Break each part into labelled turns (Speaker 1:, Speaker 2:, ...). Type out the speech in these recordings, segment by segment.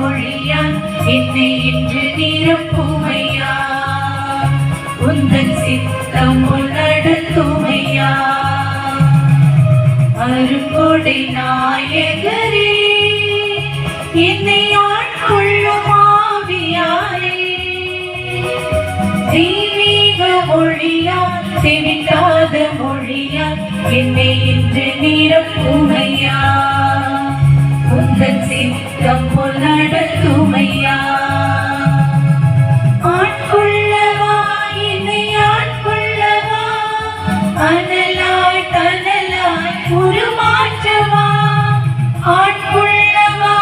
Speaker 1: மொழியால் என்னை இன்று நிரப்புமையா உந்தன் சித்தம் நடத்துமையா அருங்கொடை நாயகரே என்னை ஆட்கொள்ளும் ஆவியாரே தெய்வீக மொழியால் தெவிட்டாத மொழியால் என்னை இன்று நிரப்புமையா உந்தன் சித்தம் போல் நடத்துமையா ஆட்கொள்ளவா என்னை ஆட்கொள்ளவா அனலாய் தனலாய் உருமாற்றவா ஆட்கொள்ளவா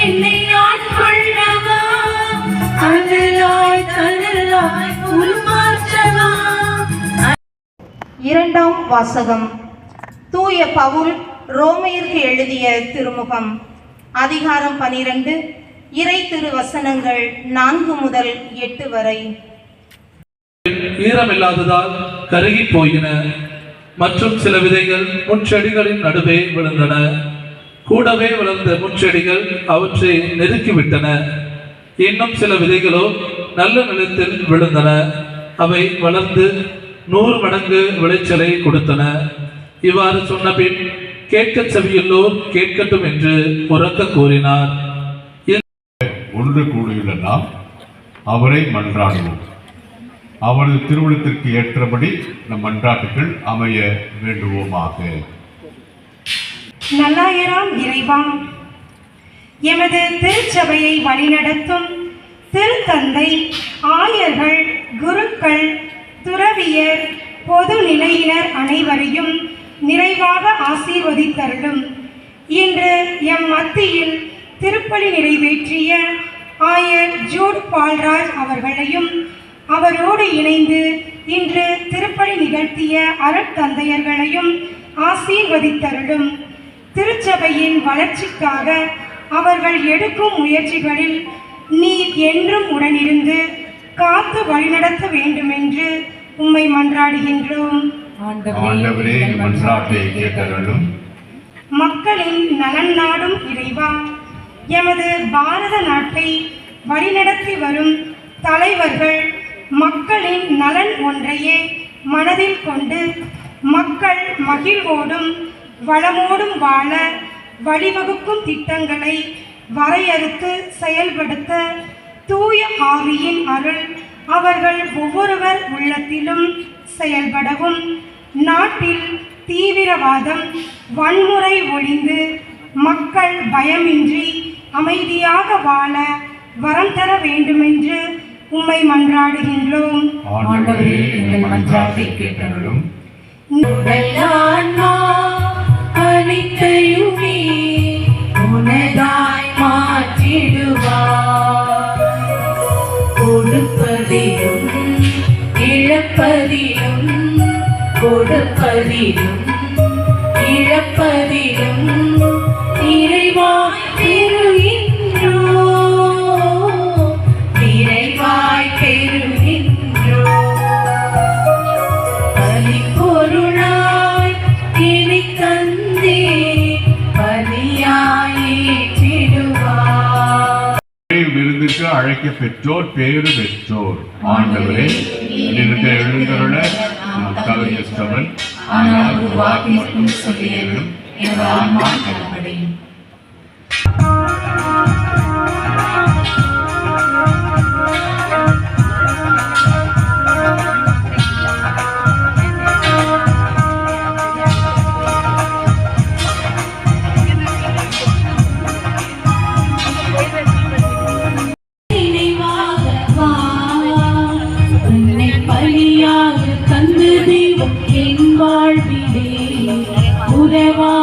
Speaker 1: என்னை ஆட்கொள்ளவா அனலாய் தனலாய் உருமாற்றவா.
Speaker 2: இரண்டாம் வாசகம். தூய பவுல் ரோமையருக்கு எழுதிய திருமுகம் அதிகாரம் 12 இறை திருவசனங்கள் 4 முதல் 8 வரை.
Speaker 3: ஈரமில்லாததால் கருகி போயின. மற்றும் சில விதைகள் முட்செடிகளின் நடுவே விழுந்தன. கூடவே வளர்ந்த முட்செடிகள் அவற்றை நெருக்கிவிட்டன. இன்னும் சில விதைகளோ நல்ல நிலத்தில் விழுந்தன. அவை வளர்ந்து 100 மடங்கு விளைச்சலை கொடுத்தன. இவ்வாறு சொன்னபின் கேட்க செவியுள்ளோர் கேட்கட்டும் என்று உரக்க கூறினார்.
Speaker 4: ஒன்று கூடியுள்ள நாம் அவரை மன்றாடுவோம். அவரது திருவுளத்திற்கு ஏற்றபடி நம் மன்றாட்டுகள் அமைய வேண்டுவோமாக.
Speaker 5: நல்லாயிராம் இறைவா, எமது திருச்சபையை வழிநடத்தும் திருத்தந்தை, ஆயர்கள், குருக்கள், துறவியர், பொது நிலையினர் அனைவரையும் நிறைவாக ஆசீர்வதித்தருளும். இன்று எம் மத்தியில் திருப்பலி நிறைவேற்றிய ஆயர் ஜூட் பால்ராஜ் அவர்களையும் அவரோடு இணைந்து இன்று திருப்பலி நிகழ்த்திய அருட்தந்தையர்களையும் ஆசீர்வதித்தருளும். திருச்சபையின் வளர்ச்சிக்காக அவர்கள் எடுக்கும் முயற்சிகளில் நீர் என்றும் உடனிருந்து காத்து வழிநடத்த வேண்டுமென்று உம்மை மன்றாடுகின்றோம்.
Speaker 4: ஆண்டவரே, மன்றாட்டை கேட்டருளும்.
Speaker 5: மக்களின் நலன் நாடும் இறைவா, எமது பாரத நாட்டை வழிநடத்தி வரும் தலைவர்கள் மக்களின் நலன் ஒன்றையே மனதில் கொண்டு மக்கள் மகிழ்வோடும் வளமோடும் வாழ வழிவகுக்கும் திட்டங்களை வரையறுத்து செயல்படுத்த தூய ஆவியின் அருள் அவர்கள் ஒவ்வொருவர் உள்ளத்திலும் செயல்படவும், நாட்டில் தீவிரவாதம் வன்முறை ஒழிந்து மக்கள் பயமின்றி அமைதியாக வாழ வரம் தர வேண்டுமென்று உம்மை மன்றாடுகின்றோம்.
Speaker 4: ஆண்டவரே, எங்கள் மன்றாட்டை கேட்டருளும்.
Speaker 1: அனைத்தையுமே உனதாய் மாற்றிடுவார். கொடுப்பதிலும் இழப்பதிலும், கொடுப்பதிலும் இழப்பதிலும் நிறைவாய் பெறுகின்றோ, நிறைவாய் பெறுகின்றோ. பலிப்பொருளாய் இனி தந்தே பலியாய் ஏற்றிடுவார்.
Speaker 4: விருந்துக்கு அழைக்க பெற்றோர் பேறு பெற்றோர். ஆண்டவரே, எழுந்தருள நாம் தகுதியற்றவன், ஆனால் ஒரு வாக்கு மட்டும் சொல்லியேனும் எனது ஆன்மா நலமடையும்.
Speaker 1: வாழ்விலே உறவா